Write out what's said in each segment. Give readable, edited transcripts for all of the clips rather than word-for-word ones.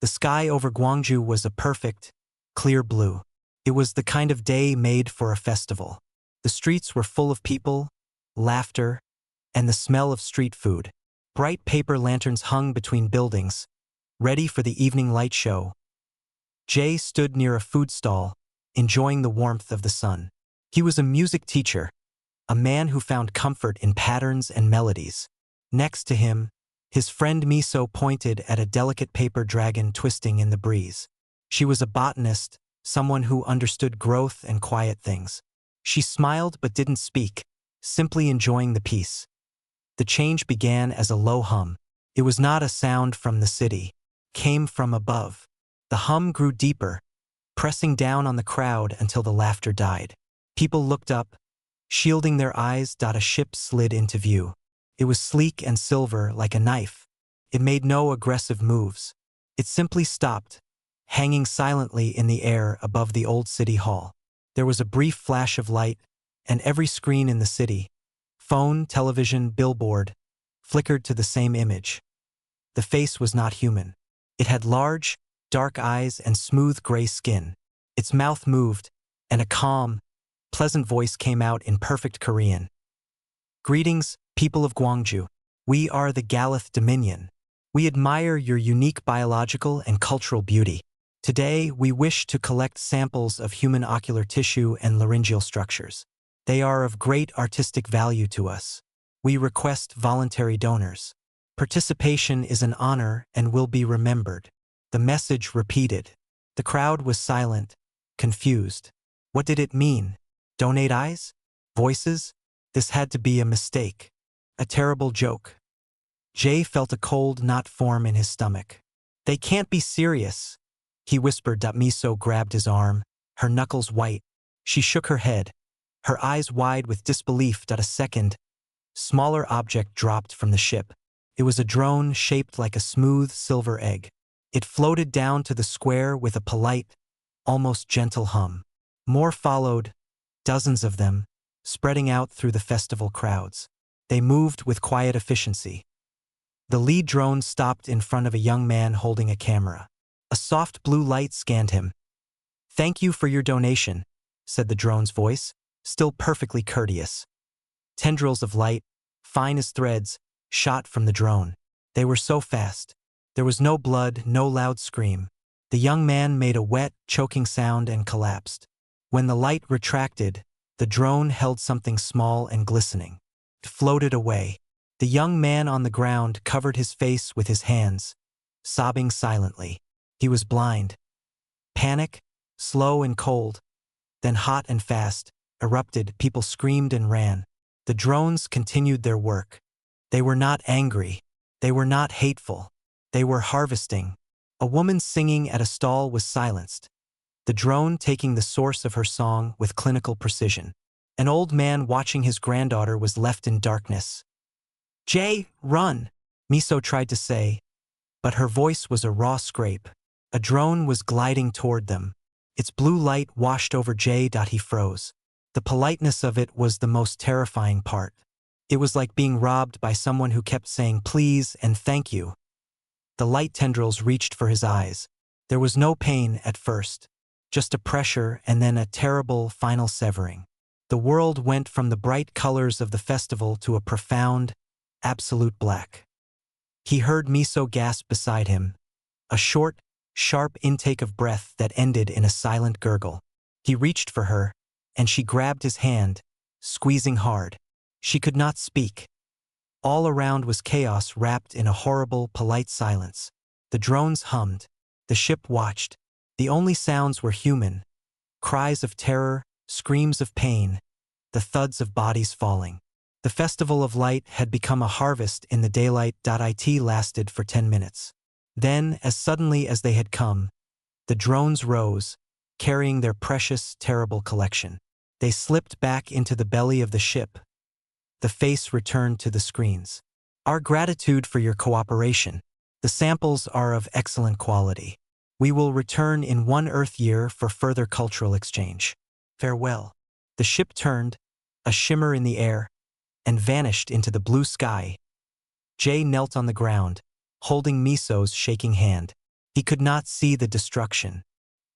The sky over Gwangju was a perfect, clear blue. It was the kind of day made for a festival. The streets were full of people, laughter, and the smell of street food. Bright paper lanterns hung between buildings, ready for the evening light show. Jay stood near a food stall, enjoying the warmth of the sun. He was a music teacher, a man who found comfort in patterns and melodies. Next to him, his friend Miso pointed at a delicate paper dragon twisting in the breeze. She was a botanist, someone who understood growth and quiet things. She smiled but didn't speak, simply enjoying the peace. The change began as a low hum. It was not a sound from the city. It came from above. The hum grew deeper, pressing down on the crowd until the laughter died. People looked up, shielding their eyes. A ship slid into view. It was sleek and silver like a knife. It made no aggressive moves. It simply stopped, hanging silently in the air above the old city hall. There was a brief flash of light, and every screen in the city, phone, television, billboard, flickered to the same image. The face was not human. It had large, dark eyes and smooth gray skin. Its mouth moved, and a calm, pleasant voice came out in perfect Korean. Greetings, people of Gwangju. We are the Galactic Dominion. We admire your unique biological and cultural beauty. Today, we wish to collect samples of human ocular tissue and laryngeal structures. They are of great artistic value to us. We request voluntary donors. Participation is an honor and will be remembered. The message repeated. The crowd was silent, confused. What did it mean? Donate eyes? Voices? This had to be a mistake. A terrible joke. Jay felt a cold knot form in his stomach. They can't be serious, he whispered. Miso grabbed his arm, her knuckles white. She shook her head, her eyes wide with disbelief. A second, smaller object dropped from the ship. It was a drone shaped like a smooth silver egg. It floated down to the square with a polite, almost gentle hum. More followed, dozens of them, spreading out through the festival crowds. They moved with quiet efficiency. The lead drone stopped in front of a young man holding a camera. A soft blue light scanned him. "Thank you for your donation," said the drone's voice, still perfectly courteous. Tendrils of light, fine as threads, shot from the drone. They were so fast. There was no blood, no loud scream. The young man made a wet, choking sound and collapsed. When the light retracted, the drone held something small and glistening. It floated away. The young man on the ground covered his face with his hands, sobbing silently. He was blind. Panic, slow and cold, then hot and fast, erupted. People screamed and ran. The drones continued their work. They were not angry. They were not hateful. They were harvesting. A woman singing at a stall was silenced, the drone taking the source of her song with clinical precision. An old man watching his granddaughter was left in darkness. "Jay, run," Miso tried to say, but her voice was a raw scrape. A drone was gliding toward them. Its blue light washed over Jay. He froze. The politeness of it was the most terrifying part. It was like being robbed by someone who kept saying please and thank you. The light tendrils reached for his eyes. There was no pain at first, just a pressure and then a terrible final severing. The world went from the bright colors of the festival to a profound, absolute black. He heard Miso gasp beside him, a short, sharp intake of breath that ended in a silent gurgle. He reached for her, and she grabbed his hand, squeezing hard. She could not speak. All around was chaos wrapped in a horrible, polite silence. The drones hummed. The ship watched. The only sounds were human. Cries of terror, screams of pain, the thuds of bodies falling. The Festival of Light had become a harvest in the daylight. It lasted for 10 minutes. Then, as suddenly as they had come, the drones rose, carrying their precious, terrible collection. They slipped back into the belly of the ship. The face returned to the screens. "Our gratitude for your cooperation. The samples are of excellent quality. We will return in 1 Earth year for further cultural exchange. Farewell." The ship turned, a shimmer in the air, and vanished into the blue sky. Jay knelt on the ground, holding Miso's shaking hand. He could not see the destruction.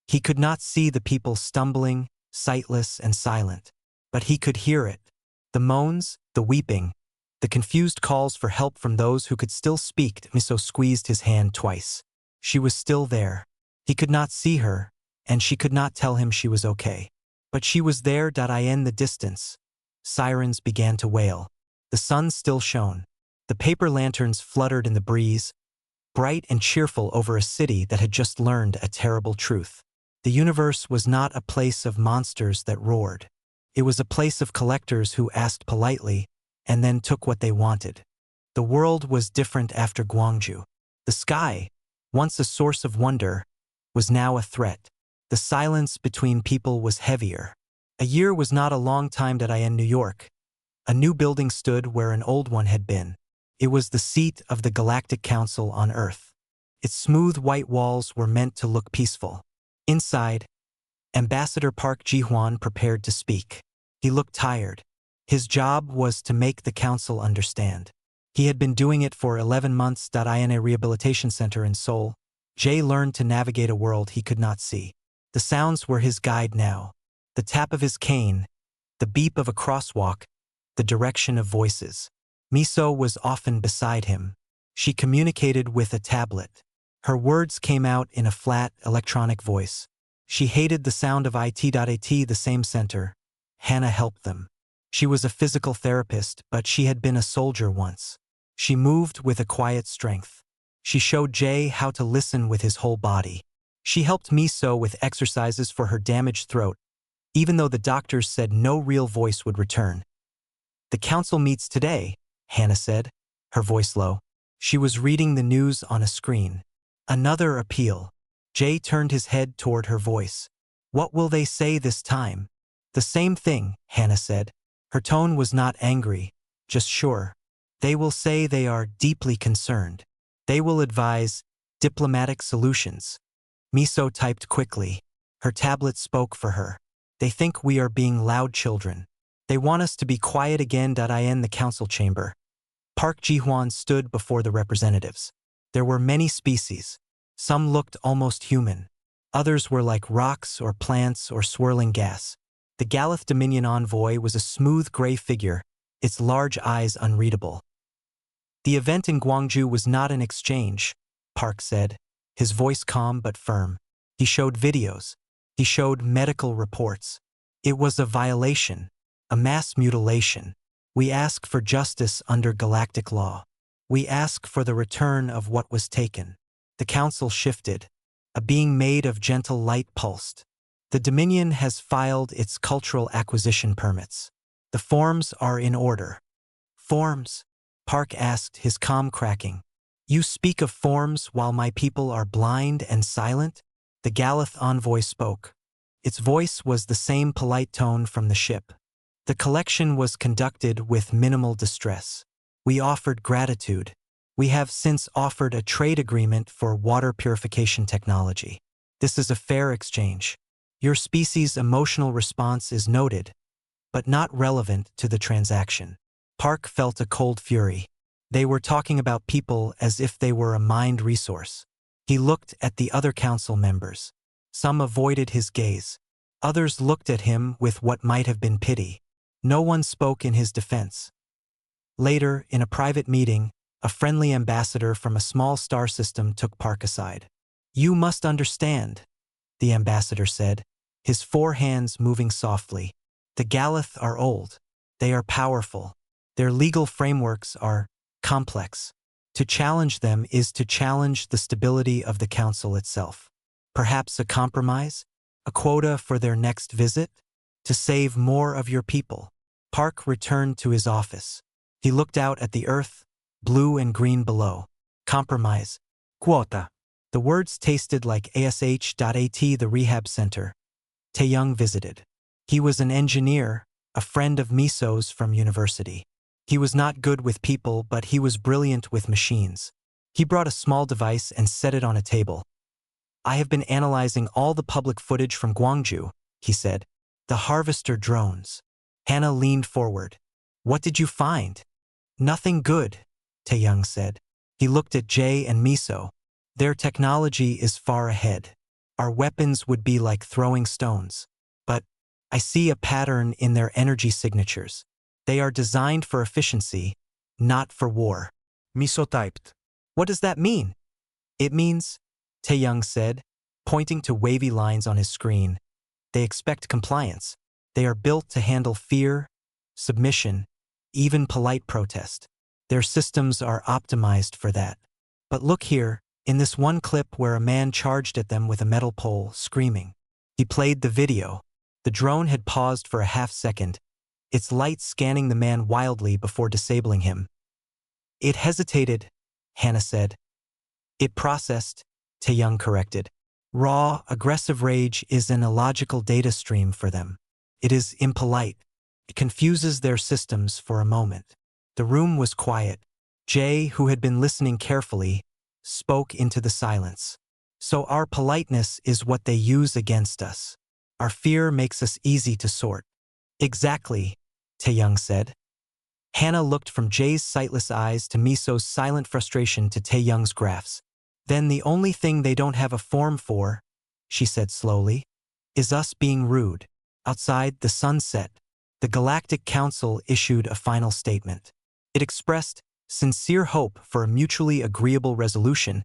He could not see the people stumbling, sightless and silent. But he could hear it. The moans, the weeping, the confused calls for help from those who could still speak. Miso squeezed his hand twice. She was still there. He could not see her, and she could not tell him she was okay. But she was there. In the distance, sirens began to wail. The sun still shone. The paper lanterns fluttered in the breeze, bright and cheerful over a city that had just learned a terrible truth. The universe was not a place of monsters that roared. It was a place of collectors who asked politely and then took what they wanted. The world was different after Gwangju. The sky, once a source of wonder, was now a threat. The silence between people was heavier. A year was not a long time. In New York, a new building stood where an old one had been. It was the seat of the Galactic Council on Earth. Its smooth white walls were meant to look peaceful. Inside, Ambassador Park Ji-hwan prepared to speak. He looked tired. His job was to make the council understand. He had been doing it for 11 months. In a rehabilitation center in Seoul, Jay learned to navigate a world he could not see. The sounds were his guide now. The tap of his cane, the beep of a crosswalk, the direction of voices. Miso was often beside him. She communicated with a tablet. Her words came out in a flat, electronic voice. She hated the sound of it. The same center. Hannah helped them. She was a physical therapist, but she had been a soldier once. She moved with a quiet strength. She showed Jay how to listen with his whole body. She helped Miso with exercises for her damaged throat, even though the doctors said no real voice would return. The council meets today, Hannah said, her voice low. She was reading the news on a screen. Another appeal. Jay turned his head toward her voice. What will they say this time? The same thing, Hannah said. Her tone was not angry, just sure. They will say they are deeply concerned. They will advise diplomatic solutions. Miso typed quickly. Her tablet spoke for her. They think we are being loud children. They want us to be quiet again. In the council chamber, Park Ji-hwan stood before the representatives. There were many species. Some looked almost human. Others were like rocks or plants or swirling gas. The Galactic Dominion envoy was a smooth gray figure, its large eyes unreadable. The event in Gwangju was not an exchange, Park said, his voice calm but firm. He showed videos. He showed medical reports. It was a violation, a mass mutilation. We ask for justice under galactic law. We ask for the return of what was taken. The council shifted. A being made of gentle light pulsed. The Dominion has filed its cultural acquisition permits. The forms are in order. Forms? Park asked, his calm cracking. You speak of forms while my people are blind and silent? The Galactic envoy spoke. Its voice was the same polite tone from the ship. The collection was conducted with minimal distress. We offered gratitude. We have since offered a trade agreement for water purification technology. This is a fair exchange. Your species' emotional response is noted, but not relevant to the transaction. Park felt a cold fury. They were talking about people as if they were a mined resource. He looked at the other council members. Some avoided his gaze. Others looked at him with what might have been pity. No one spoke in his defense. Later, in a private meeting, a friendly ambassador from a small star system took Park aside. You must understand, the ambassador said, his four hands moving softly. The Galactic are old. They are powerful. Their legal frameworks are complex. To challenge them is to challenge the stability of the council itself. Perhaps a compromise? A quota for their next visit? To save more of your people. Park returned to his office. He looked out at the earth, blue and green below. Compromise. Quota. The words tasted like ASH.AT. The rehab center. Taeyong visited. He was an engineer, a friend of Miso's from university. He was not good with people, but he was brilliant with machines. He brought a small device and set it on a table. I have been analyzing all the public footage from Gwangju, he said. The harvester drones. Hannah leaned forward. What did you find? Nothing good, Taeyong said. He looked at Jay and Miso. Their technology is far ahead. Our weapons would be like throwing stones. But I see a pattern in their energy signatures. They are designed for efficiency, not for war. Miso typed. What does that mean? It means, Tae-young said, pointing to wavy lines on his screen, they expect compliance. They are built to handle fear, submission, even polite protest. Their systems are optimized for that. But look here, in this one clip where a man charged at them with a metal pole, screaming. He played the video. The drone had paused for a half-second, its light scanning the man wildly before disabling him. It hesitated, Hannah said. It processed, Tae-young corrected. Raw, aggressive rage is an illogical data stream for them. It is impolite. It confuses their systems for a moment. The room was quiet. Jay, who had been listening carefully, spoke into the silence. So our politeness is what they use against us. Our fear makes us easy to sort. Exactly, Tae-young said. Hannah looked from Jay's sightless eyes to Miso's silent frustration to Tae-young's graphs. Then the only thing they don't have a form for, she said slowly, is us being rude. Outside, the sun set. The Galactic Council issued a final statement. It expressed sincere hope for a mutually agreeable resolution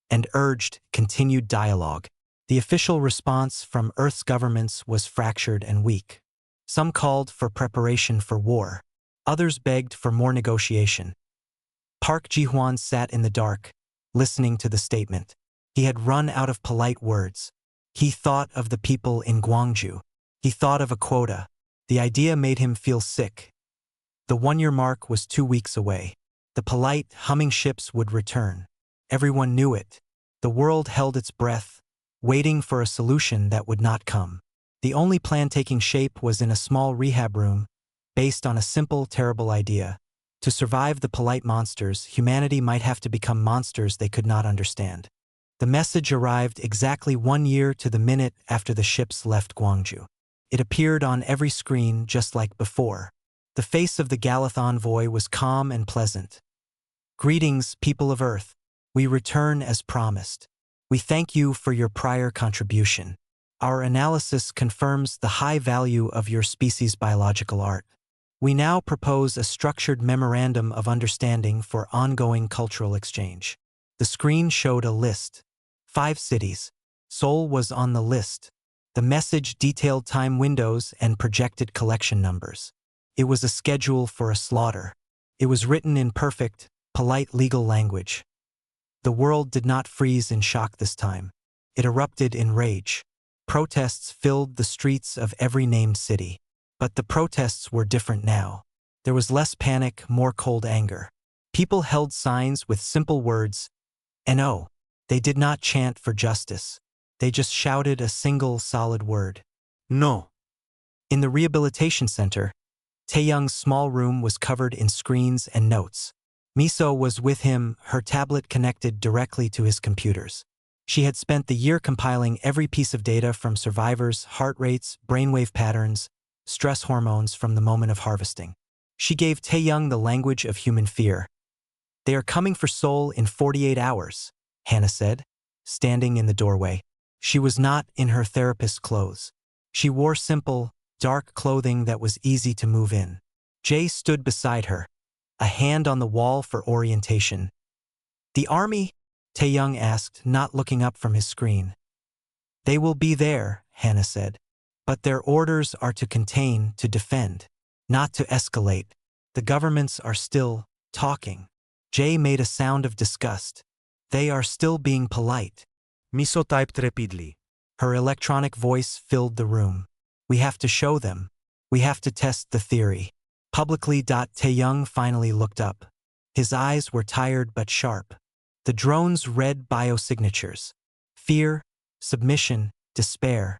and urged continued dialogue. The official response from Earth's governments was fractured and weak. Some called for preparation for war. Others begged for more negotiation. Park Ji-hwan sat in the dark, listening to the statement. He had run out of polite words. He thought of the people in Gwangju. He thought of a quota. The idea made him feel sick. The one-year mark was 2 weeks away. The polite, humming ships would return. Everyone knew it. The world held its breath, waiting for a solution that would not come. The only plan taking shape was in a small rehab room, based on a simple, terrible idea. To survive the polite monsters, humanity might have to become monsters they could not understand. The message arrived exactly 1 year to the minute after the ships left Gwangju. It appeared on every screen just like before. The face of the Galath envoy was calm and pleasant. Greetings, people of Earth. We return as promised. We thank you for your prior contribution. Our analysis confirms the high value of your species' biological art. We now propose a structured memorandum of understanding for ongoing cultural exchange. The screen showed a list. 5 cities. Seoul was on the list. The message detailed time windows and projected collection numbers. It was a schedule for a slaughter. It was written in perfect, polite legal language. The world did not freeze in shock this time. It erupted in rage. Protests filled the streets of every named city. But the protests were different now. There was less panic, more cold anger. People held signs with simple words, "No." They did not chant for justice. They just shouted a single solid word. No. In the rehabilitation center, Tae-young's small room was covered in screens and notes. Miso was with him, her tablet connected directly to his computers. She had spent the year compiling every piece of data from survivors, heart rates, brainwave patterns, stress hormones from the moment of harvesting. She gave Tae-young the language of human fear. They are coming for Seoul in 48 hours, Hannah said, standing in the doorway. She was not in her therapist's clothes. She wore simple, dark clothing that was easy to move in. Jay stood beside her, a hand on the wall for orientation. The army? Tae-young asked, not looking up from his screen. They will be there, Hannah said. But their orders are to contain, to defend, not to escalate. The governments are still talking. Jay made a sound of disgust. They are still being polite. Miso typed rapidly. Her electronic voice filled the room. We have to show them. We have to test the theory. Publicly. Tae-young finally looked up. His eyes were tired but sharp. The drones read biosignatures. Fear, submission, despair.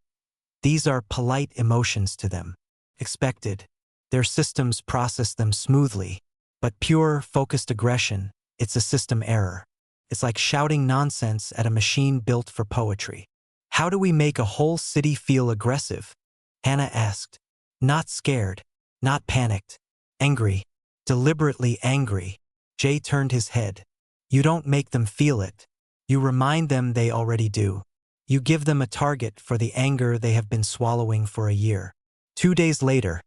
These are polite emotions to them. Expected. Their systems process them smoothly. But pure, focused aggression, it's a system error. It's like shouting nonsense at a machine built for poetry. How do we make a whole city feel aggressive? Hannah asked. Not scared, not panicked. Angry, deliberately angry. Jay turned his head. You don't make them feel it. You remind them they already do. You give them a target for the anger they have been swallowing for a year. 2 days later,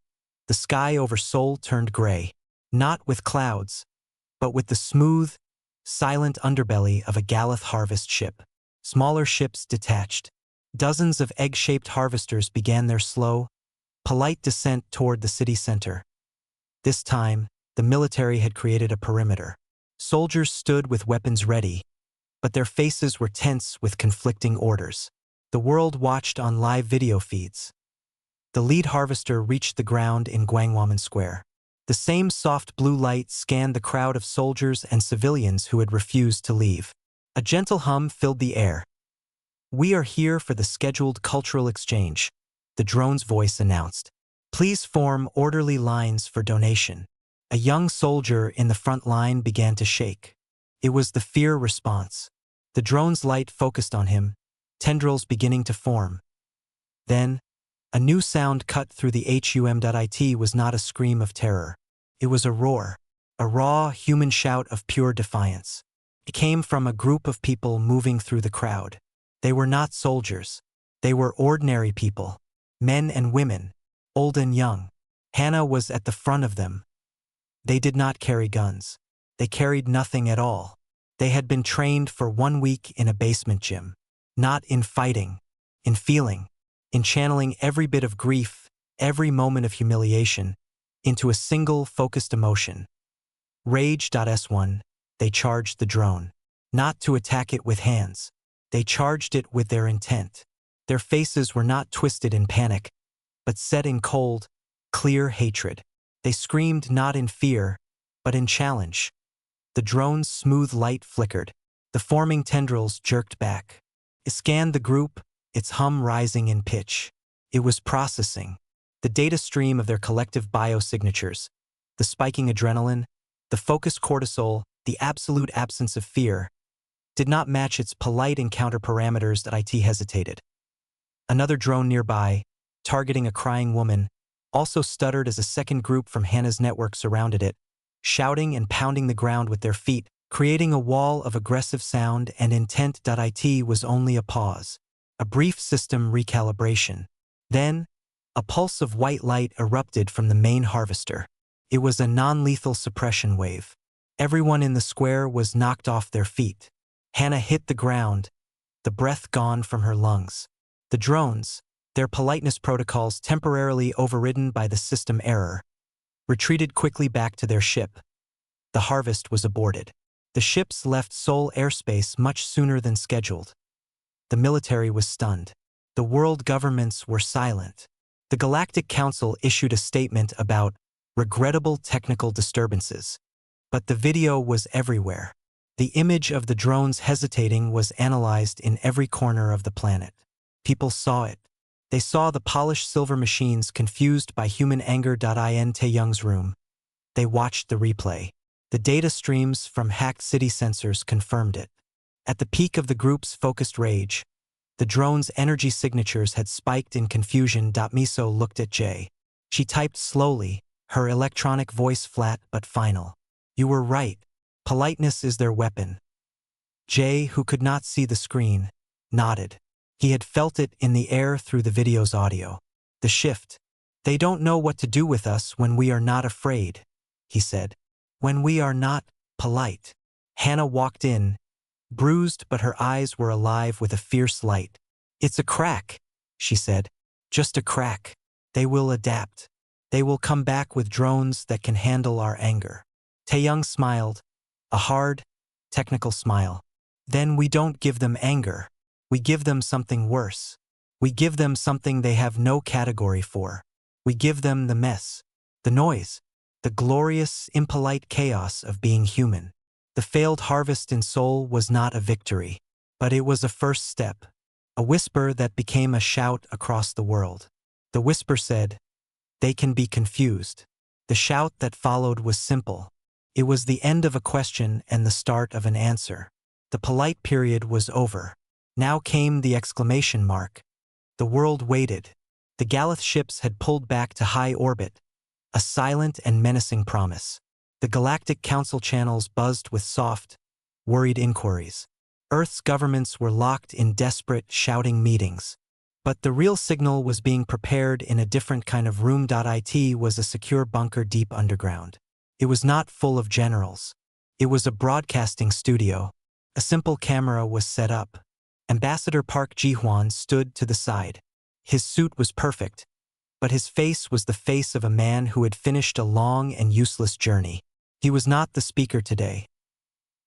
the sky over Seoul turned gray, not with clouds, but with the smooth, silent underbelly of a Galath harvest ship. Smaller ships detached. Dozens of egg-shaped harvesters began their slow, polite descent toward the city center. This time, the military had created a perimeter. Soldiers stood with weapons ready, but their faces were tense with conflicting orders. The world watched on live video feeds. The lead harvester reached the ground in Gwanghwamun Square. The same soft blue light scanned the crowd of soldiers and civilians who had refused to leave. A gentle hum filled the air. "We are here for the scheduled cultural exchange," the drone's voice announced. "Please form orderly lines for donation." A young soldier in the front line began to shake. It was the fear response. The drone's light focused on him, tendrils beginning to form. Then, a new sound cut through the HUM.IT was not a scream of terror. It was a roar, a raw, human shout of pure defiance. It came from a group of people moving through the crowd. They were not soldiers. They were ordinary people, men and women, old and young. Hannah was at the front of them. They did not carry guns. They carried nothing at all. They had been trained for 1 week in a basement gym, not in fighting, in feeling, in channeling every bit of grief, every moment of humiliation, into a single focused emotion. Rage.S1, they charged the drone. Not to attack it with hands. They charged it with their intent. Their faces were not twisted in panic, but set in cold, clear hatred. They screamed not in fear, but in challenge. The drone's smooth light flickered. The forming tendrils jerked back. It scanned the group, its hum rising in pitch. It was processing. The data stream of their collective biosignatures, the spiking adrenaline, the focused cortisol, the absolute absence of fear, did not match its polite encounter parameters that IT hesitated. Another drone nearby, targeting a crying woman, also stuttered as a second group from Hannah's network surrounded it, shouting and pounding the ground with their feet, creating a wall of aggressive sound and intent.IT was only a pause, a brief system recalibration. Then, a pulse of white light erupted from the main harvester. It was a non-lethal suppression wave. Everyone in the square was knocked off their feet. Hannah hit the ground, the breath gone from her lungs. The drones, their politeness protocols temporarily overridden by the system error, retreated quickly back to their ship. The harvest was aborted. The ships left Seoul airspace much sooner than scheduled. The military was stunned. The world governments were silent. The Galactic Council issued a statement about regrettable technical disturbances. But the video was everywhere. The image of the drones hesitating was analyzed in every corner of the planet. People saw it. They saw the polished silver machines confused by human anger. In Taeyong's room. They watched the replay. The data streams from hacked city sensors confirmed it. At the peak of the group's focused rage, the drone's energy signatures had spiked in confusion. Miso looked at Jay. She typed slowly, her electronic voice flat but final. "You were right. Politeness is their weapon." Jay, who could not see the screen, nodded. He had felt it in the air through the video's audio. "The shift. They don't know what to do with us when we are not afraid," he said. "When we are not polite." Hannah walked in, bruised but her eyes were alive with a fierce light. "It's a crack," she said. "Just a crack. They will adapt. They will come back with drones that can handle our anger." Taeyong smiled, a hard, technical smile. "Then we don't give them anger. We give them something worse. We give them something they have no category for. We give them the mess, the noise, the glorious, impolite chaos of being human." The failed harvest in Seoul was not a victory, but it was a first step, a whisper that became a shout across the world. The whisper said, "They can be confused." The shout that followed was simple. It was the end of a question and the start of an answer. The polite period was over. Now came the exclamation mark. The world waited. The Galath ships had pulled back to high orbit, a silent and menacing promise. The Galactic Council channels buzzed with soft, worried inquiries. Earth's governments were locked in desperate, shouting meetings. But the real signal was being prepared in a different kind of room. It was a secure bunker deep underground. It was not full of generals. It was a broadcasting studio. A simple camera was set up. Ambassador Park Ji-hwan stood to the side. His suit was perfect, but his face was the face of a man who had finished a long and useless journey. He was not the speaker today.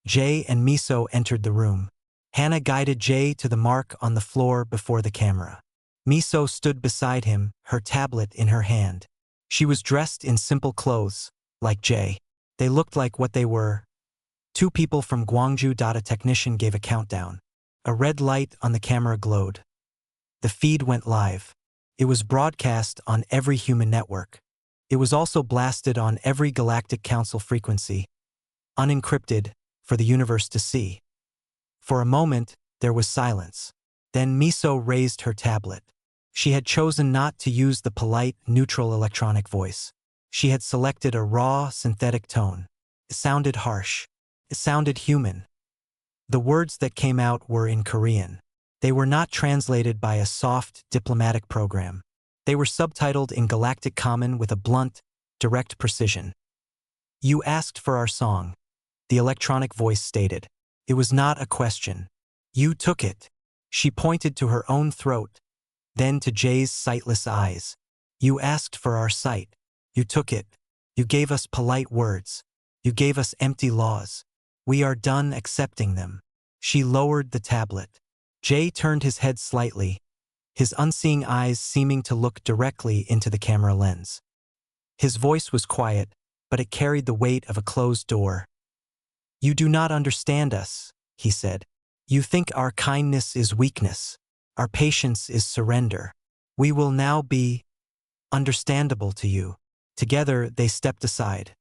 Jae and Miso entered the room. Hannah guided Jae to the mark on the floor before the camera. Miso stood beside him, her tablet in her hand. She was dressed in simple clothes, like Jae. They looked like what they were. 2 people from Gwangju. A technician gave a countdown. A red light on the camera glowed. The feed went live. It was broadcast on every human network. It was also blasted on every Galactic Council frequency, unencrypted, for the universe to see. For a moment, there was silence. Then Miso raised her tablet. She had chosen not to use the polite, neutral electronic voice. She had selected a raw, synthetic tone. It sounded harsh. It sounded human. The words that came out were in Korean. They were not translated by a soft, diplomatic program. They were subtitled in Galactic Common with a blunt, direct precision. "You asked for our song," the electronic voice stated. It was not a question. "You took it." She pointed to her own throat, then to Jay's sightless eyes. "You asked for our sight. You took it. You gave us polite words. You gave us empty laws. We are done accepting them." She lowered the tablet. Jay turned his head slightly, his unseeing eyes seeming to look directly into the camera lens. His voice was quiet, but it carried the weight of a closed door. "You do not understand us," he said. "You think our kindness is weakness. Our patience is surrender. We will now be understandable to you." Together, they stepped aside.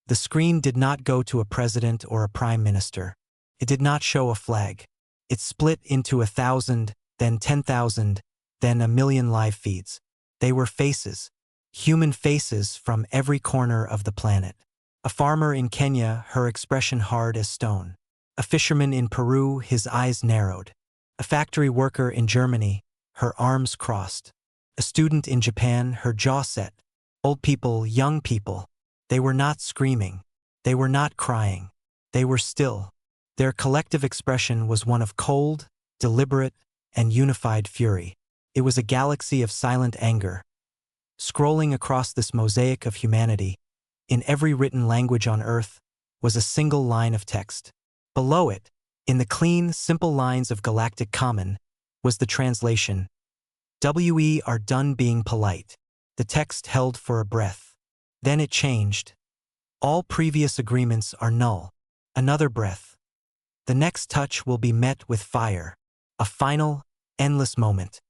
The screen did not go to a president or a prime minister. It did not show a flag. It split into 1,000, then 10,000, then 1,000,000 live feeds. They were faces, human faces from every corner of the planet. A farmer in Kenya, her expression hard as stone. A fisherman in Peru, his eyes narrowed. A factory worker in Germany, her arms crossed. A student in Japan, her jaw set. Old people, young people. They were not screaming. They were not crying. They were still. Their collective expression was one of cold, deliberate, and unified fury. It was a galaxy of silent anger. Scrolling across this mosaic of humanity, in every written language on Earth, was a single line of text. Below it, in the clean, simple lines of Galactic Common, was the translation, "We are done being polite." The text held for a breath. Then it changed. "All previous agreements are null." Another breath. "The next touch will be met with fire." A final, endless moment.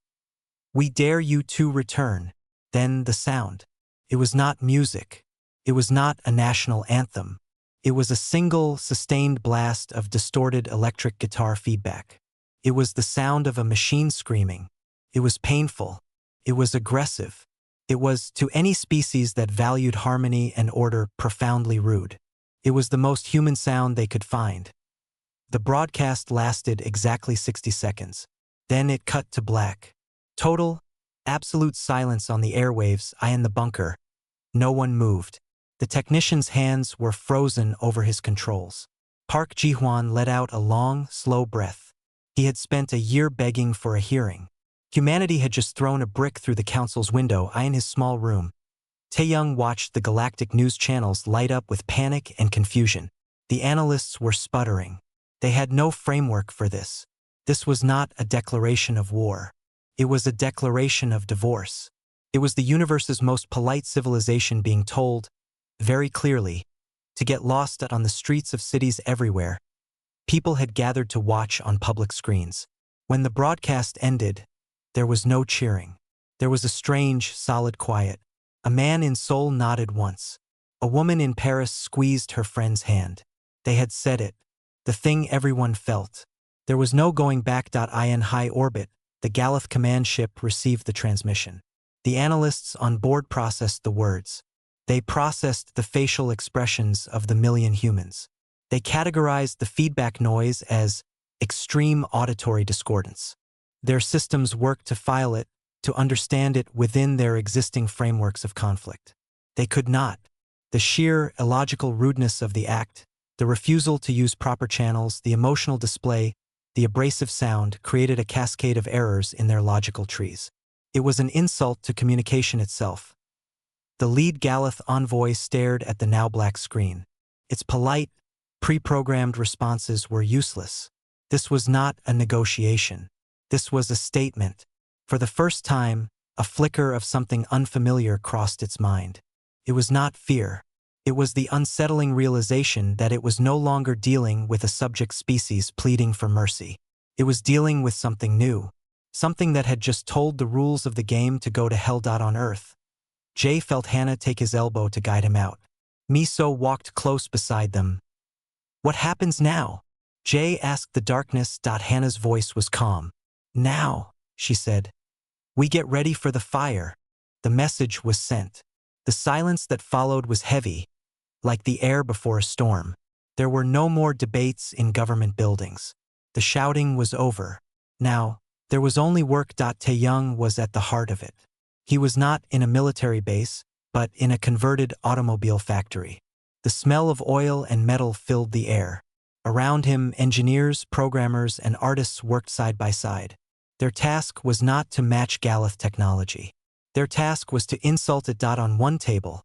"We dare you to return." Then the sound. It was not music. It was not a national anthem. It was a single, sustained blast of distorted electric guitar feedback. It was the sound of a machine screaming. It was painful. It was aggressive. It was, to any species that valued harmony and order, profoundly rude. It was the most human sound they could find. The broadcast lasted exactly 60 seconds. Then it cut to black. Total, absolute silence on the airwaves. I in the bunker. No one moved. The technician's hands were frozen over his controls. Park Ji-hwan let out a long, slow breath. He had spent a year begging for a hearing. Humanity had just thrown a brick through the council's window. In his small room, Tae-young watched the galactic news channels light up with panic and confusion. The analysts were sputtering. They had no framework for this. This was not a declaration of war. It was a declaration of divorce. It was the universe's most polite civilization being told, very clearly, to get lost on the streets of cities everywhere. People had gathered to watch on public screens. When the broadcast ended, there was no cheering. There was a strange, solid quiet. A man in Seoul nodded once. A woman in Paris squeezed her friend's hand. They had said it. The thing everyone felt. There was no going back. In high orbit, the Galactic command ship received the transmission. The analysts on board processed the words. They processed the facial expressions of the 1,000,000 humans. They categorized the feedback noise as extreme auditory discordance. Their systems worked to file it, to understand it within their existing frameworks of conflict. They could not. The sheer illogical rudeness of the act, the refusal to use proper channels, the emotional display, the abrasive sound created a cascade of errors in their logical trees. It was an insult to communication itself. The lead Galath envoy stared at the now black screen. Its polite, pre-programmed responses were useless. This was not a negotiation. This was a statement. For the first time, a flicker of something unfamiliar crossed its mind. It was not fear. It was the unsettling realization that it was no longer dealing with a subject species pleading for mercy. It was dealing with something new, something that had just told the rules of the game to go to hell. On Earth. Jay felt Hannah take his elbow to guide him out. Miso walked close beside them. "What happens now?" Jay asked the darkness. Hannah's voice was calm. "Now," she said. "We get ready for the fire." The message was sent. The silence that followed was heavy, like the air before a storm. There were no more debates in government buildings. The shouting was over. Now, there was only work. Tae-young was at the heart of it. He was not in a military base, but in a converted automobile factory. The smell of oil and metal filled the air. Around him, engineers, programmers, and artists worked side by side. Their task was not to match Galath technology. Their task was to insult it. On one table,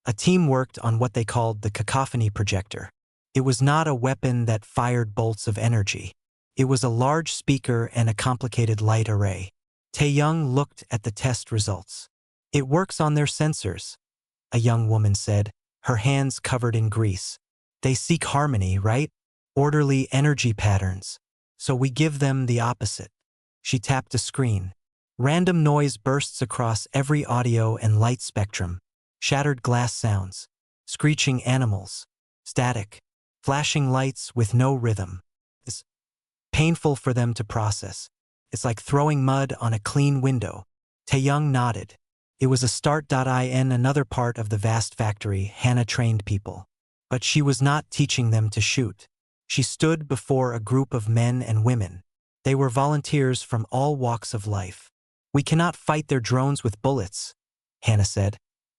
a team worked on what they called the cacophony projector. It was not a weapon that fired bolts of energy. It was a large speaker and a complicated light array. Tae-young looked at the test results. "It works on their sensors," a young woman said, her hands covered in grease. "They seek harmony, right? Orderly energy patterns. So we give them the opposite." She tapped a screen. Random noise bursts across every audio and light spectrum. Shattered glass sounds, screeching animals, static, flashing lights with no rhythm. It's painful for them to process. It's like throwing mud on a clean window. Tae-young nodded. It was a start. In another part of the vast factory, Hannah trained people. But she was not teaching them to shoot. She stood before a group of men and women. They were volunteers from all walks of life. "We cannot fight their drones with bullets," Hannah said,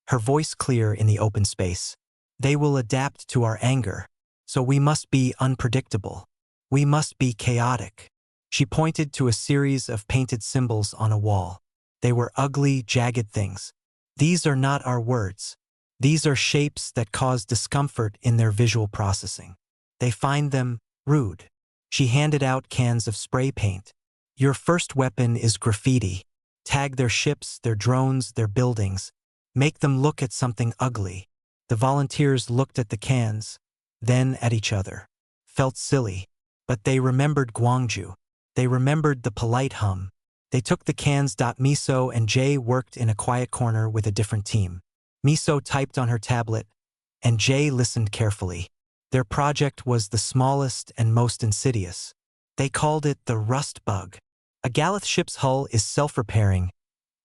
her voice clear in the open space. "They will adapt to our anger. So we must be unpredictable. We must be chaotic." She pointed to a series of painted symbols on a wall. They were ugly, jagged things. "These are not our words. These are shapes that cause discomfort in their visual processing. They find them rude." She handed out cans of spray paint. "Your first weapon is graffiti. Tag their ships, their drones, their buildings. Make them look at something ugly." The volunteers looked at the cans, then at each other. Felt silly. But they remembered Gwangju. They remembered the polite hum. They took the cans. Miso and Jay worked in a quiet corner with a different team. Miso typed on her tablet, and Jay listened carefully. Their project was the smallest and most insidious. They called it the rust bug. "A Galath ship's hull is self-repairing,"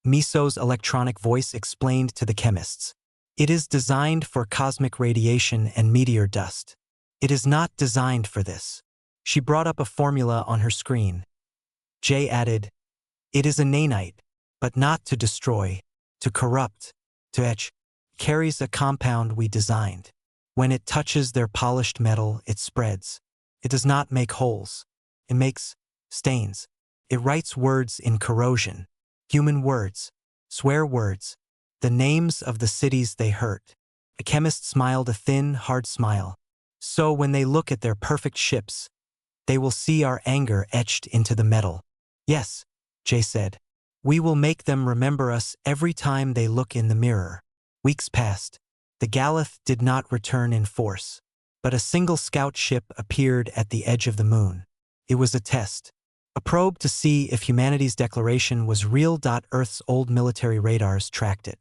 Miso's electronic voice explained to the chemists. "It is designed for cosmic radiation and meteor dust. It is not designed for this." She brought up a formula on her screen. Jay added, "It is a nanite, but not to destroy, to corrupt, to etch. Carries a compound we designed. When it touches their polished metal, it spreads. It does not make holes. It makes stains. It writes words in corrosion. Human words, swear words, the names of the cities they hurt." A chemist smiled a thin, hard smile. "So when they look at their perfect ships, they will see our anger etched into the metal." "Yes," Jay said. "We will make them remember us every time they look in the mirror." Weeks passed. The Galath did not return in force, but a single scout ship appeared at the edge of the moon. It was a test. A probe to see if humanity's declaration was real. Earth's old military radars tracked it.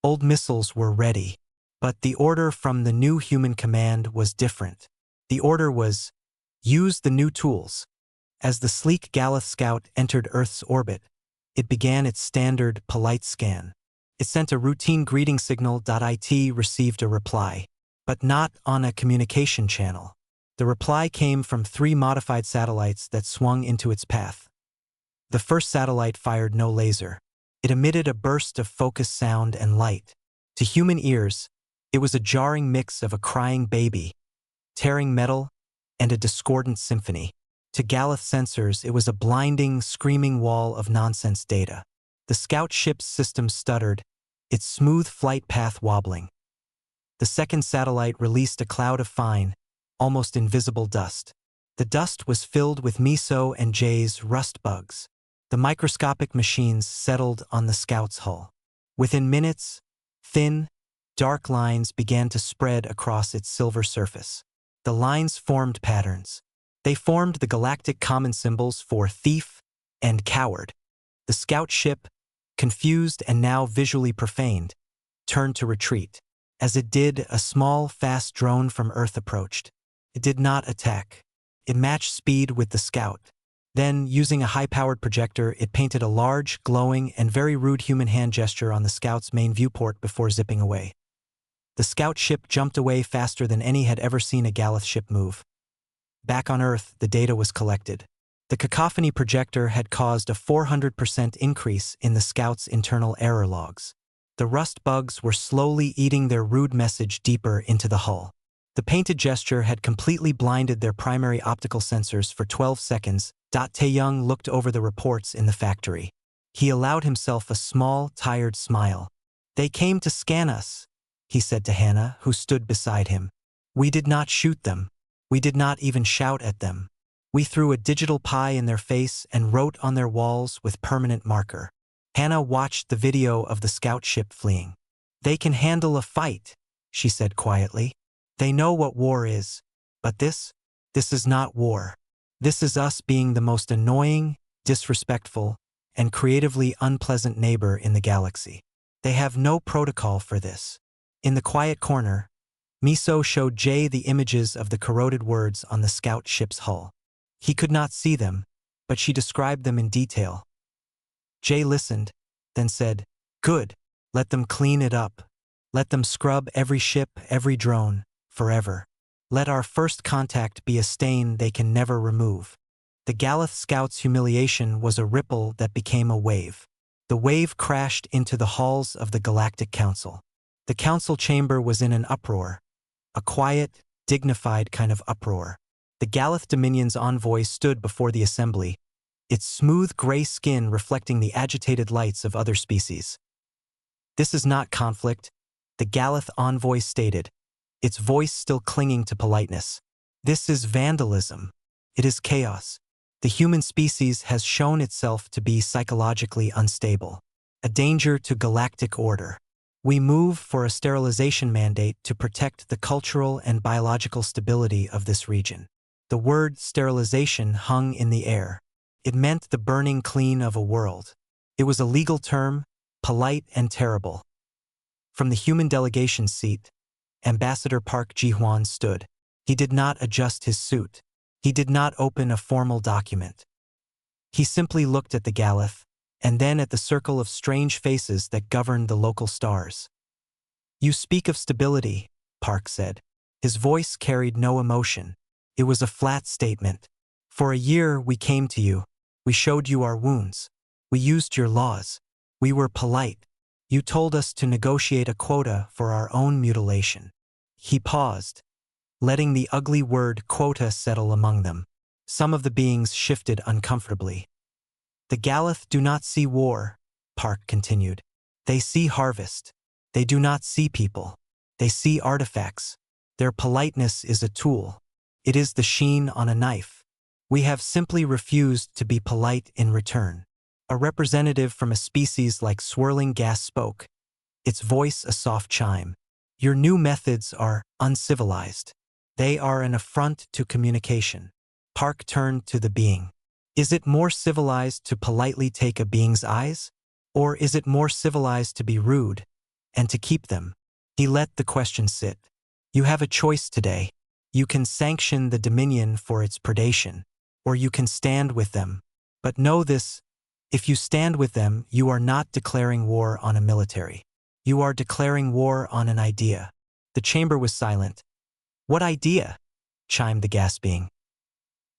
Old missiles were ready. But the order from the new human command was different. The order was, use the new tools. As the sleek Galath scout entered Earth's orbit, it began its standard, polite scan. It sent a routine greeting signal. It received a reply, but not on a communication channel. The reply came from 3 modified satellites that swung into its path. The first satellite fired no laser. It emitted a burst of focused sound and light. To human ears, it was a jarring mix of a crying baby, tearing metal, and a discordant symphony. To Galath sensors, it was a blinding, screaming wall of nonsense data. The scout ship's system stuttered, its smooth flight path wobbling. The second satellite released a cloud of fine, almost invisible dust. The dust was filled with Miso and Jay's rust bugs. The microscopic machines settled on the scout's hull. Within minutes, thin, dark lines began to spread across its silver surface. The lines formed patterns. They formed the galactic common symbols for thief and coward. The scout ship, confused and now visually profaned, turned to retreat. As it did, a small, fast drone from Earth approached. It did not attack. It matched speed with the scout. Then, using a high-powered projector, it painted a large, glowing, and very rude human hand gesture on the scout's main viewport before zipping away. The scout ship jumped away faster than any had ever seen a Galath ship move. Back on Earth, the data was collected. The cacophony projector had caused a 400% increase in the scout's internal error logs. The rust bugs were slowly eating their rude message deeper into the hull. The painted gesture had completely blinded their primary optical sensors for 12 seconds. Tae-young looked over the reports in the factory. He allowed himself a small, tired smile. "They came to scan us," he said to Hannah, who stood beside him. "We did not shoot them. We did not even shout at them. We threw a digital pie in their face and wrote on their walls with permanent marker." Hannah watched the video of the scout ship fleeing. "They can handle a fight," she said quietly. "They know what war is. But this is not war. This is us being the most annoying, disrespectful, and creatively unpleasant neighbor in the galaxy. They have no protocol for this." In the quiet corner, Miso showed Jay the images of the corroded words on the scout ship's hull. He could not see them, but she described them in detail. Jay listened, then said, "Good, let them clean it up. Let them scrub every ship, every drone, forever. Let our first contact be a stain they can never remove." The Galath scouts' humiliation was a ripple that became a wave. The wave crashed into the halls of the Galactic Council. The council chamber was in an uproar, a quiet, dignified kind of uproar. The Galath Dominion's envoy stood before the assembly, its smooth gray skin reflecting the agitated lights of other species. "This is not conflict," the Galath envoy stated, its voice still clinging to politeness. "This is vandalism. It is chaos. The human species has shown itself to be psychologically unstable, a danger to galactic order. We move for a sterilization mandate to protect the cultural and biological stability of this region." The word sterilization hung in the air. It meant the burning clean of a world. It was a legal term, polite and terrible. From the human delegation's seat, Ambassador Park Ji-hwan stood. He did not adjust his suit. He did not open a formal document. He simply looked at the Galath, and then at the circle of strange faces that governed the local stars. "You speak of stability," Park said. His voice carried no emotion. It was a flat statement. "For a year we came to you. We showed you our wounds. We used your laws. We were polite. You told us to negotiate a quota for our own mutilation." He paused, letting the ugly word quota settle among them. Some of the beings shifted uncomfortably. "The Galath do not see war," Park continued. "They see harvest. They do not see people. They see artifacts. Their politeness is a tool. It is the sheen on a knife. We have simply refused to be polite in return." A representative from a species like swirling gas spoke, its voice a soft chime. "Your new methods are uncivilized. They are an affront to communication." Park turned to the being. "Is it more civilized to politely take a being's eyes? Or is it more civilized to be rude, and to keep them?" He let the question sit. "You have a choice today. You can sanction the Dominion for its predation, or you can stand with them. But know this, if you stand with them, you are not declaring war on a military. You are declaring war on an idea." The chamber was silent. "What idea?" chimed the gas being.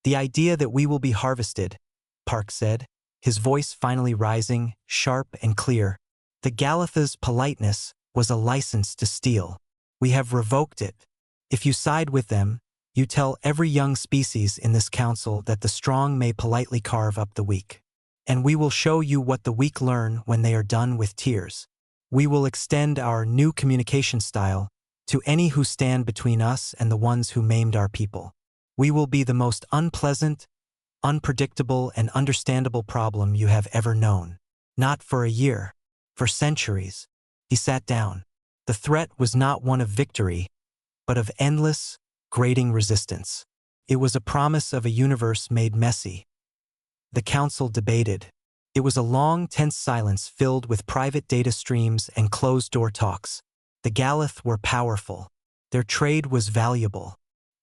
The idea that we will be harvested, Park said, his voice finally rising, sharp and clear. The Galath's politeness was a license to steal. We have revoked it. If you side with them, you tell every young species in this council that the strong may politely carve up the weak. And we will show you what the weak learn when they are done with tears. We will extend our new communication style to any who stand between us and the ones who maimed our people. We will be the most unpleasant, unpredictable, and understandable problem you have ever known. Not for a year, for centuries. He sat down. The threat was not one of victory, but of endless, grating resistance. It was a promise of a universe made messy. The council debated. It was a long, tense silence filled with private data streams and closed-door talks. The Galath were powerful. Their trade was valuable.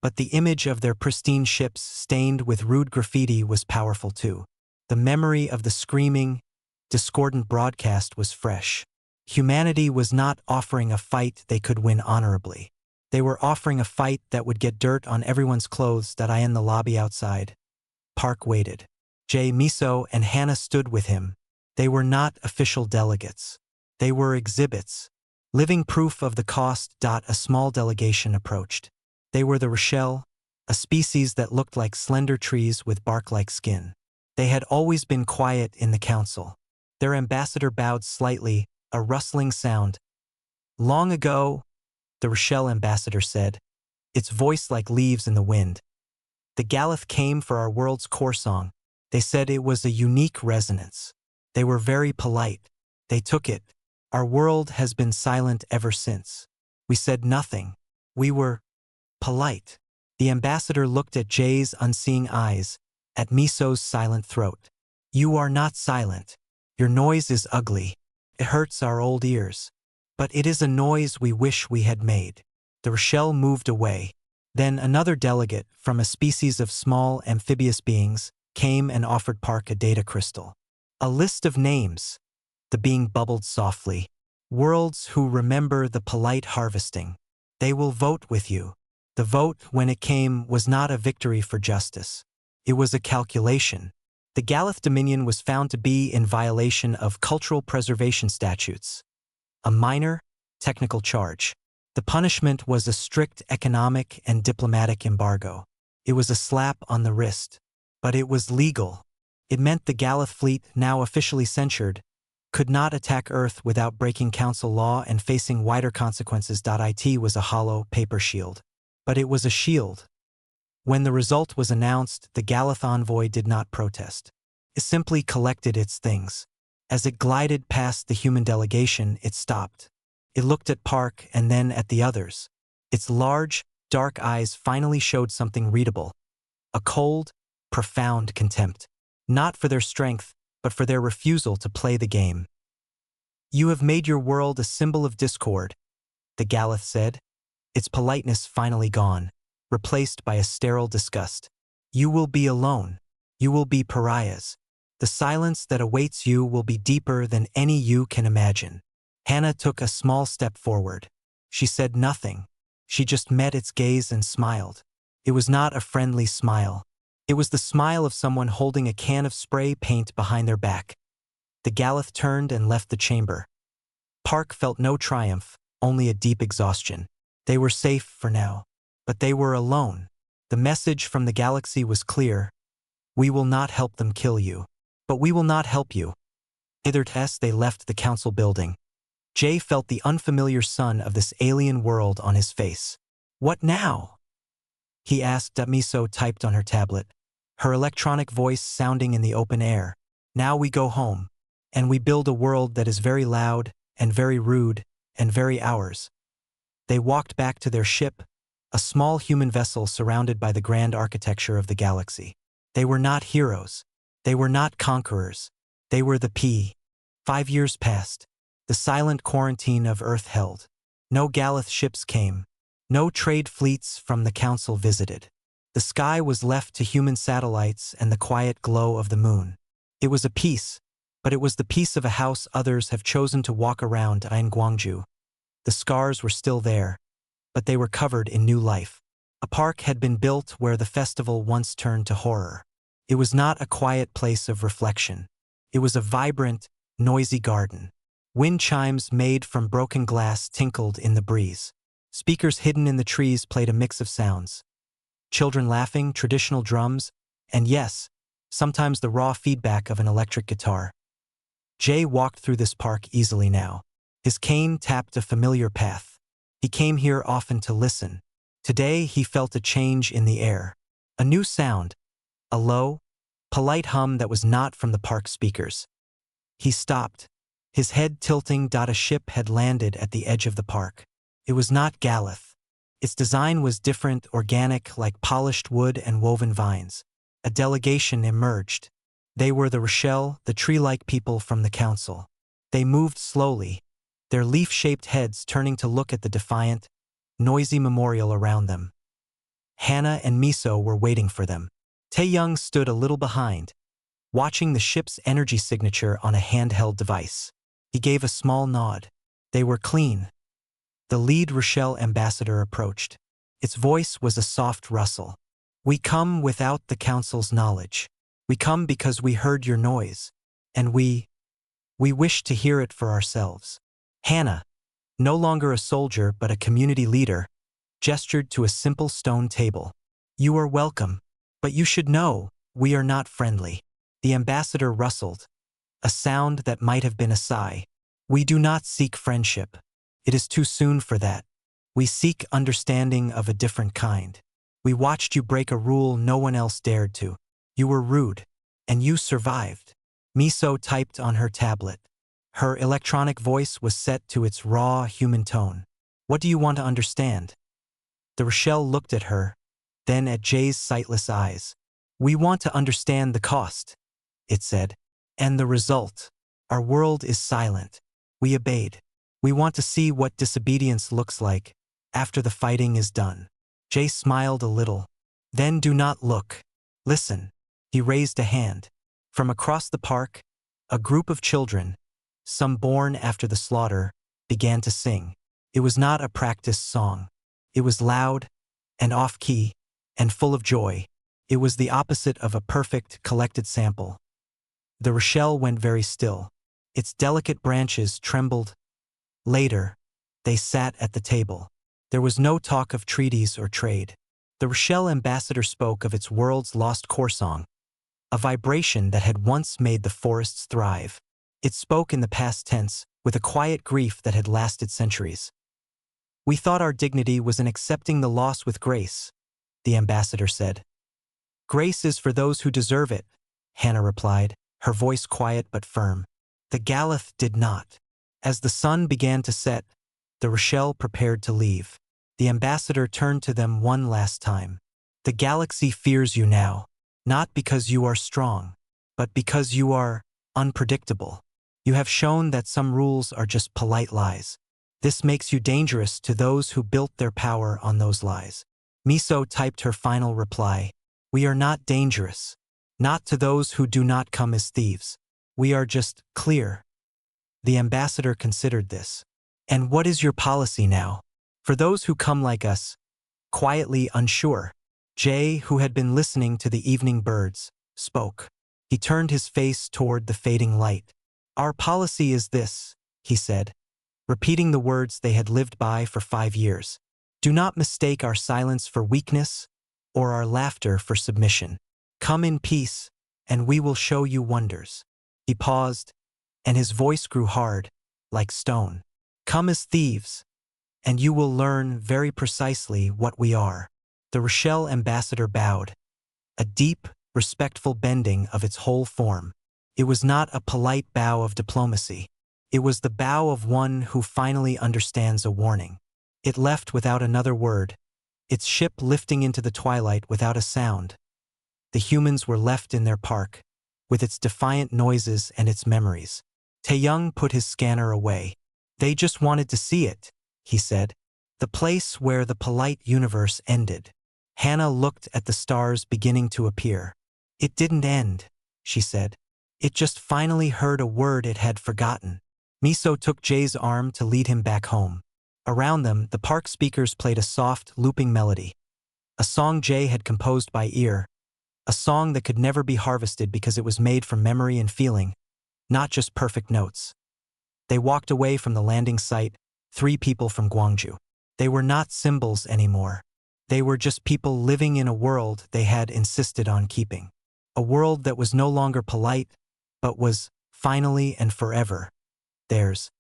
But the image of their pristine ships stained with rude graffiti was powerful too. The memory of the screaming, discordant broadcast was fresh. Humanity was not offering a fight they could win honorably. They were offering a fight that would get dirt on everyone's clothes that I in the lobby outside. Park waited. Jay, Miso, and Hannah stood with him. They were not official delegates. They were exhibits. Living proof of the cost. A small delegation approached. They were the Rochelle, a species that looked like slender trees with bark-like skin. They had always been quiet in the council. Their ambassador bowed slightly, a rustling sound. Long ago, the Rochelle ambassador said, its voice like leaves in the wind. The Galath came for our world's core song. They said it was a unique resonance. They were very polite. They took it. Our world has been silent ever since. We said nothing. We were polite. The ambassador looked at Jay's unseeing eyes, at Miso's silent throat. You are not silent. Your noise is ugly. It hurts our old ears. But it is a noise we wish we had made. The Rochelle moved away. Then another delegate, from a species of small amphibious beings, came and offered Park a data crystal. A list of names. The being bubbled softly. Worlds who remember the polite harvesting. They will vote with you. The vote, when it came, was not a victory for justice. It was a calculation. The Galath Dominion was found to be in violation of cultural preservation statutes. A minor, technical charge. The punishment was a strict economic and diplomatic embargo. It was a slap on the wrist. But it was legal. It meant the Galath fleet, now officially censured, could not attack Earth without breaking council law and facing wider consequences. It was a hollow paper shield. But it was a shield. When the result was announced, the Galath envoy did not protest. It simply collected its things. As it glided past the human delegation, it stopped. It looked at Park and then at the others. Its large, dark eyes finally showed something readable. A cold, profound contempt. Not for their strength, but for their refusal to play the game. You have made your world a symbol of discord, the Galath said, its politeness finally gone, replaced by a sterile disgust. You will be alone. You will be pariahs. The silence that awaits you will be deeper than any you can imagine. Hannah took a small step forward. She said nothing. She just met its gaze and smiled. It was not a friendly smile. It was the smile of someone holding a can of spray paint behind their back. The Galath turned and left the chamber. Park felt no triumph, only a deep exhaustion. They were safe for now. But they were alone. The message from the galaxy was clear. We will not help them kill you. But we will not help you. Hitherto they left the council building. Jay felt the unfamiliar sun of this alien world on his face. What now? He asked. Miso typed on her tablet, her electronic voice sounding in the open air. Now we go home. And we build a world that is very loud, and very rude, and very ours. They walked back to their ship, a small human vessel surrounded by the grand architecture of the galaxy. They were not heroes. They were not conquerors. They were the 5 years passed. The silent quarantine of Earth held. No Galath ships came. No trade fleets from the council visited. The sky was left to human satellites and the quiet glow of the moon. It was a peace, but it was the peace of a house others have chosen to walk around in Gwangju. The scars were still there, but they were covered in new life. A park had been built where the festival once turned to horror. It was not a quiet place of reflection. It was a vibrant, noisy garden. Wind chimes made from broken glass tinkled in the breeze. Speakers hidden in the trees played a mix of sounds. Children laughing, traditional drums, and yes, sometimes the raw feedback of an electric guitar. Jay walked through this park easily now. His cane tapped a familiar path. He came here often to listen. Today he felt a change in the air. A new sound, a low, polite hum that was not from the park speakers. He stopped, his head tilting. A ship had landed at the edge of the park. It was not Galactic. Its design was different, organic, like polished wood and woven vines. A delegation emerged. They were the Rochelle, the tree-like people from the council. They moved slowly, their leaf-shaped heads turning to look at the defiant, noisy memorial around them. Hannah and Miso were waiting for them. Tae-young stood a little behind, watching the ship's energy signature on a handheld device. He gave a small nod. They were clean. The lead Rochelle ambassador approached. Its voice was a soft rustle. "We come without the council's knowledge. We come because we heard your noise, and we wish to hear it for ourselves." Hannah, no longer a soldier but a community leader, gestured to a simple stone table. "You are welcome, but you should know, we are not friendly." The ambassador rustled, a sound that might have been a sigh. "We do not seek friendship. It is too soon for that. We seek understanding of a different kind. We watched you break a rule no one else dared to. You were rude, and you survived." Miso typed on her tablet. Her electronic voice was set to its raw, human tone. "What do you want to understand?" The Rochelle looked at her, then at Jay's sightless eyes. "We want to understand the cost," it said. "And the result. Our world is silent. We obeyed. We want to see what disobedience looks like after the fighting is done." Jay smiled a little. "Then do not look. Listen." He raised a hand. From across the park, a group of children, some born after the slaughter, began to sing. It was not a practiced song. It was loud and off-key and full of joy. It was the opposite of a perfect, collected sample. The Rochelle went very still. Its delicate branches trembled. Later, they sat at the table. There was no talk of treaties or trade. The Rochelle ambassador spoke of its world's lost core song, a vibration that had once made the forests thrive. It spoke in the past tense, with a quiet grief that had lasted centuries. "We thought our dignity was in accepting the loss with grace," the ambassador said. "Grace is for those who deserve it," Hannah replied, her voice quiet but firm. The Galactic did not. As the sun began to set, the Rochelle prepared to leave. The ambassador turned to them one last time. "The galaxy fears you now, not because you are strong, but because you are unpredictable. You have shown that some rules are just polite lies. This makes you dangerous to those who built their power on those lies." Miso typed her final reply. "We are not dangerous. Not to those who do not come as thieves. We are just clear." The ambassador considered this. "And what is your policy now? For those who come like us?" Quietly unsure, Jay, who had been listening to the evening birds, spoke. He turned his face toward the fading light. "Our policy is this," he said, repeating the words they had lived by for 5 years. "Do not mistake our silence for weakness or our laughter for submission. Come in peace, and we will show you wonders." He paused, and his voice grew hard, like stone. "Come as thieves, and you will learn very precisely what we are." The Rochelle ambassador bowed, a deep, respectful bending of its whole form. It was not a polite bow of diplomacy. It was the bow of one who finally understands a warning. It left without another word, its ship lifting into the twilight without a sound. The humans were left in their park, with its defiant noises and its memories. Tae-young put his scanner away. "They just wanted to see it," he said. "The place where the polite universe ended." Hannah looked at the stars beginning to appear. "It didn't end," she said. "It just finally heard a word it had forgotten." Miso took Jay's arm to lead him back home. Around them, the park speakers played a soft, looping melody. A song Jay had composed by ear, a song that could never be harvested because it was made from memory and feeling, not just perfect notes. They walked away from the landing site, 3 people from Gwangju. They were not symbols anymore. They were just people living in a world they had insisted on keeping. A world that was no longer polite, but was, finally and forever, theirs.